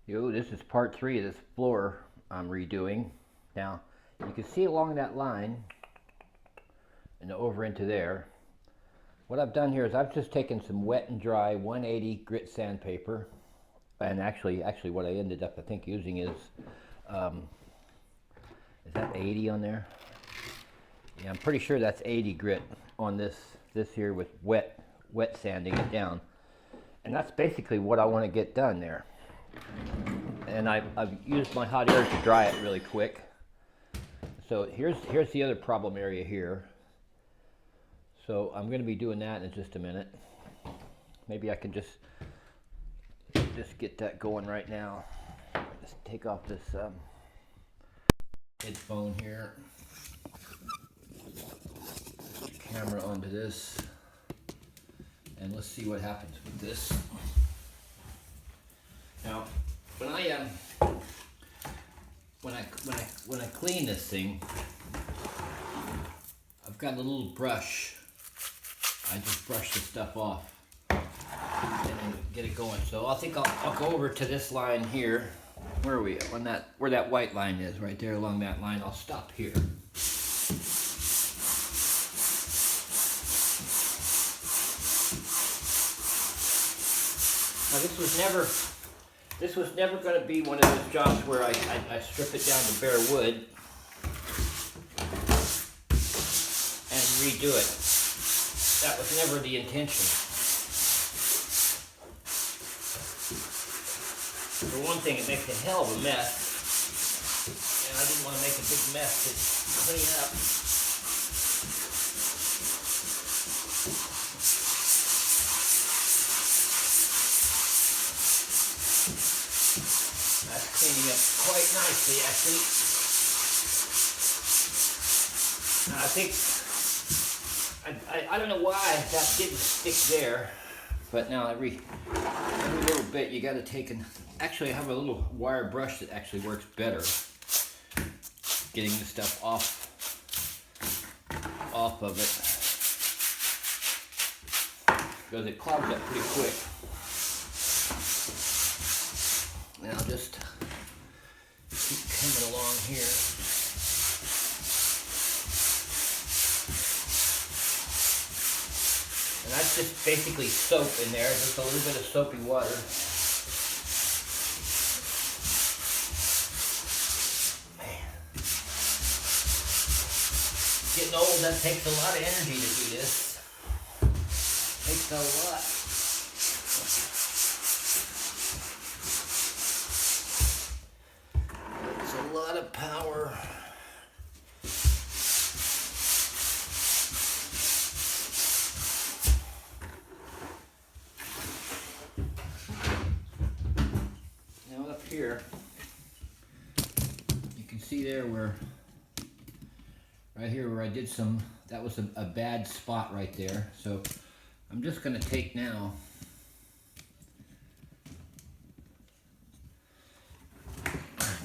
Yo, this is part 3 of this floor I'm redoing. Now, you can see along that line and over into there. What I've done here is I've just taken some wet and dry 180 grit sandpaper, and actually what I ended up I think using is that 80 on there? Yeah, I'm pretty sure that's 80 grit on this here with wet sanding it down. And that's basically what I want to get done there. And I've used my hot air to dry it really quick. So here's the other problem area here. So I'm going to be doing that in just a minute. Maybe I can just get that going right now. Just take off this headphone here. Put the camera onto this, and let's see what happens with this. Now, when I clean this thing, I've got a little brush. I just brush the stuff off and then get it going. So I think I'll go over to this line here. Where are we? Where that white line is, right there along that line. I'll stop here. Now this was never going to be one of those jobs where I strip it down to bare wood and redo it. That was never the intention. For one thing, it makes a hell of a mess, and I didn't want to make a big mess to clean up. That's cleaning up quite nicely, actually. Now, I think I don't know why that didn't stick there, but now every little bit you got to take and actually I have a little wire brush that actually works better getting the stuff off of it, because it clogs up pretty quick. And I'll just keep coming along here. And that's just basically soap in there, just a little bit of soapy water. Man. Getting old, that takes a lot of energy to do this. Takes a lot. It's a lot of power. Here, you can see there right here where I did some, that was a bad spot right there. So I'm just going to take now,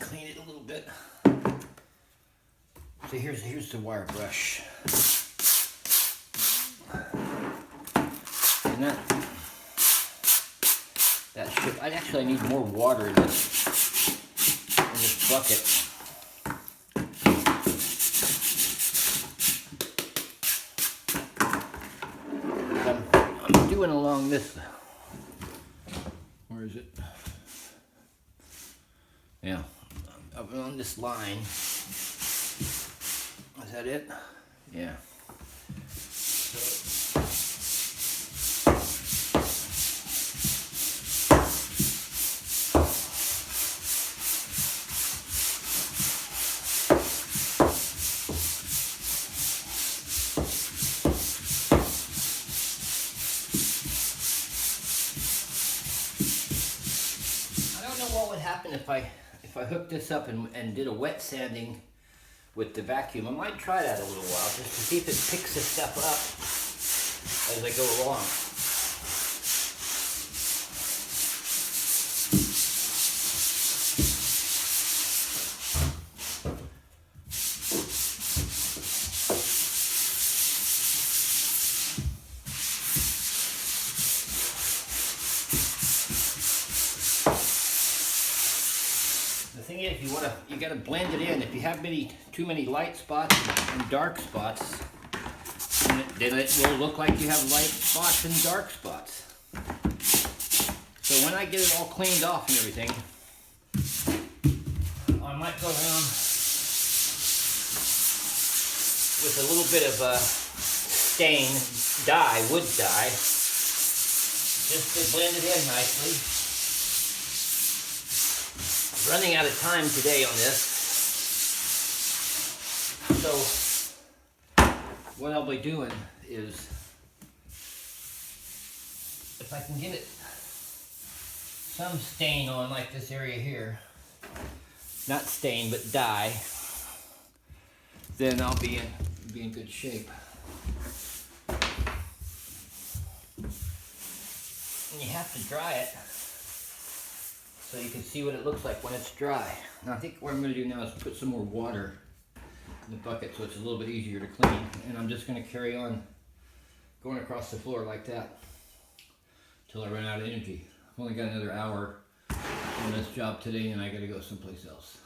clean it a little bit. So here's the wire brush. And that should, I need more water in this bucket. I'm doing along this, where is it? Yeah, on this line. Is that it? Yeah. What would happen if I hooked this up and did a wet sanding with the vacuum? I might try that a little while just to see if it picks this stuff up as I go along. thing is, you gotta blend it in. If you have too many light spots and dark spots, then it will look like you have light spots and dark spots. So when I get it all cleaned off and everything, I might go around with a little bit of stain dye, wood dye, just to blend it in nicely. Running out of time today on this, so what I'll be doing is, if I can get it some stain on like this area here, not stain but dye, then I'll be in good shape. And you have to dry it so you can see what it looks like when it's dry. Now I think what I'm going to do now is put some more water in the bucket so it's a little bit easier to clean. And I'm just going to carry on going across the floor like that till I run out of energy. I've only got another hour on this job today and I got to go someplace else.